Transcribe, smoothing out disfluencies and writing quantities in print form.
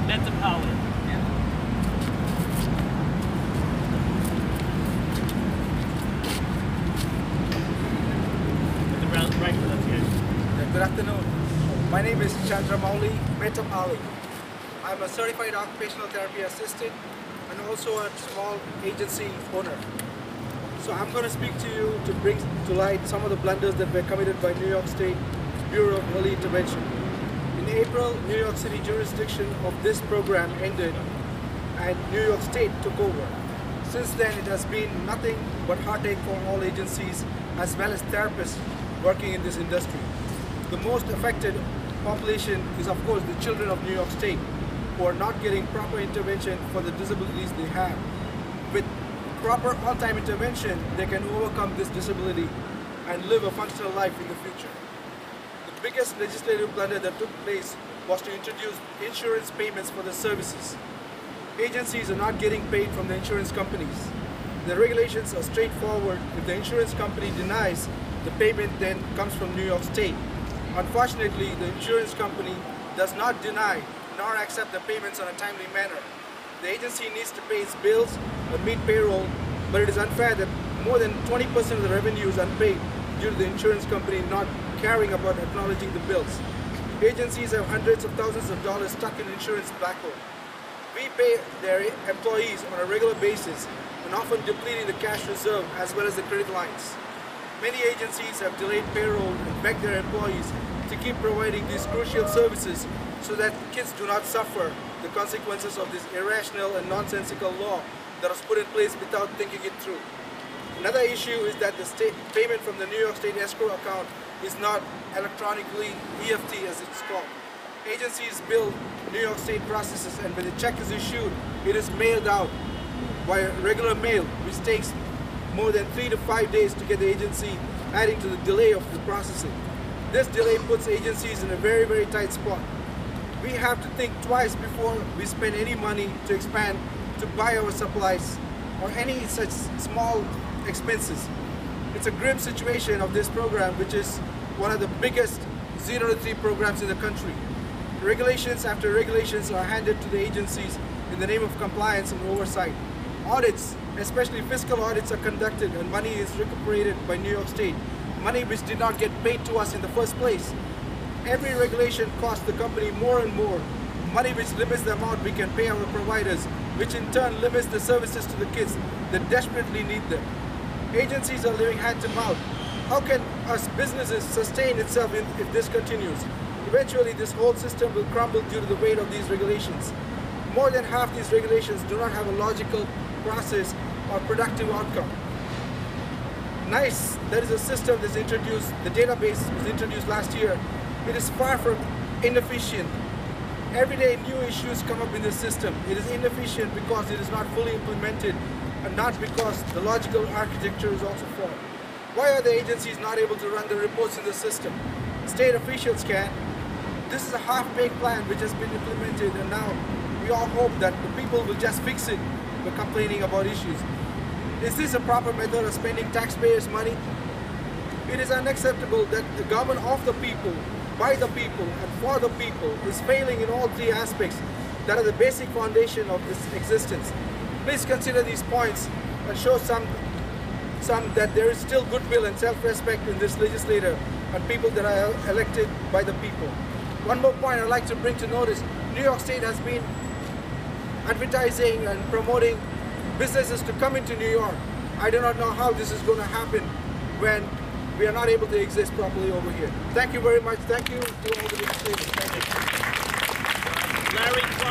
Mettapalli. Right pronunciation. Good afternoon. My name is Chandramouli, Mettapalli. I'm a certified occupational therapy assistant and also a small agency owner. So I'm going to speak to you to bring to light some of the blunders that were committed by New York State Bureau of Early Intervention. In April, New York City jurisdiction of this program ended and New York State took over. Since then, it has been nothing but heartache for all agencies as well as therapists working in this industry. The most affected population is, of course, the children of New York State who are not getting proper intervention for the disabilities they have. With proper on-time intervention, they can overcome this disability and live a functional life in the future. The biggest legislative blunder that took place was to introduce insurance payments for the services. Agencies are not getting paid from the insurance companies. The regulations are straightforward. If the insurance company denies, the payment then comes from New York State. Unfortunately, the insurance company does not deny nor accept the payments in a timely manner. The agency needs to pay its bills and meet payroll, but it is unfair that more than 20% of the revenue is unpaid due to the insurance company not caring about acknowledging the bills. Agencies have hundreds of thousands of dollars stuck in insurance black hole. We pay their employees on a regular basis and often depleting the cash reserve as well as the credit lines. Many agencies have delayed payroll and begged their employees to keep providing these crucial services so that kids do not suffer the consequences of this irrational and nonsensical law that was put in place without thinking it through. Another issue is that the state payment from the New York State escrow account is not electronically EFT as it's called. Agencies bill New York State processes, and when the check is issued, it is mailed out via regular mail, which takes more than 3 to 5 days to get the agency, adding to the delay of the processing. This delay puts agencies in a very, very tight spot. We have to think twice before we spend any money to expand, to buy our supplies, or any such small expenses. It's a grim situation of this program, which is one of the biggest 0 to 3 programs in the country. Regulations after regulations are handed to the agencies in the name of compliance and oversight. Audits, especially fiscal audits, are conducted and money is recuperated by New York State, money which did not get paid to us in the first place. Every regulation costs the company more and more, money which limits the amount we can pay our providers, which in turn limits the services to the kids that desperately need them. Agencies are living hand to mouth. How can us businesses sustain itself if this continues? Eventually, this whole system will crumble due to the weight of these regulations. More than half these regulations do not have a logical process or productive outcome. NYC, that is a system that's introduced, the database was introduced last year. It is far from inefficient. Every day new issues come up in this system. It is inefficient because it is not fully implemented and not because the logical architecture is also flawed. Why are the agencies not able to run the reports in the system? State officials can. This is a half-baked plan which has been implemented, and now we all hope that the people will just fix it by complaining about issues. Is this a proper method of spending taxpayers' money? It is unacceptable that the government of the people, by the people, and for the people is failing in all 3 aspects that are the basic foundation of this existence. Please consider these points and show some that there is still goodwill and self-respect in this legislature and people that are elected by the people. One more point I'd like to bring to notice: New York State has been advertising and promoting businesses to come into New York. I do not know how this is going to happen when we are not able to exist properly over here. Thank you very much. Thank you to all the legislators. Thank you. Larry.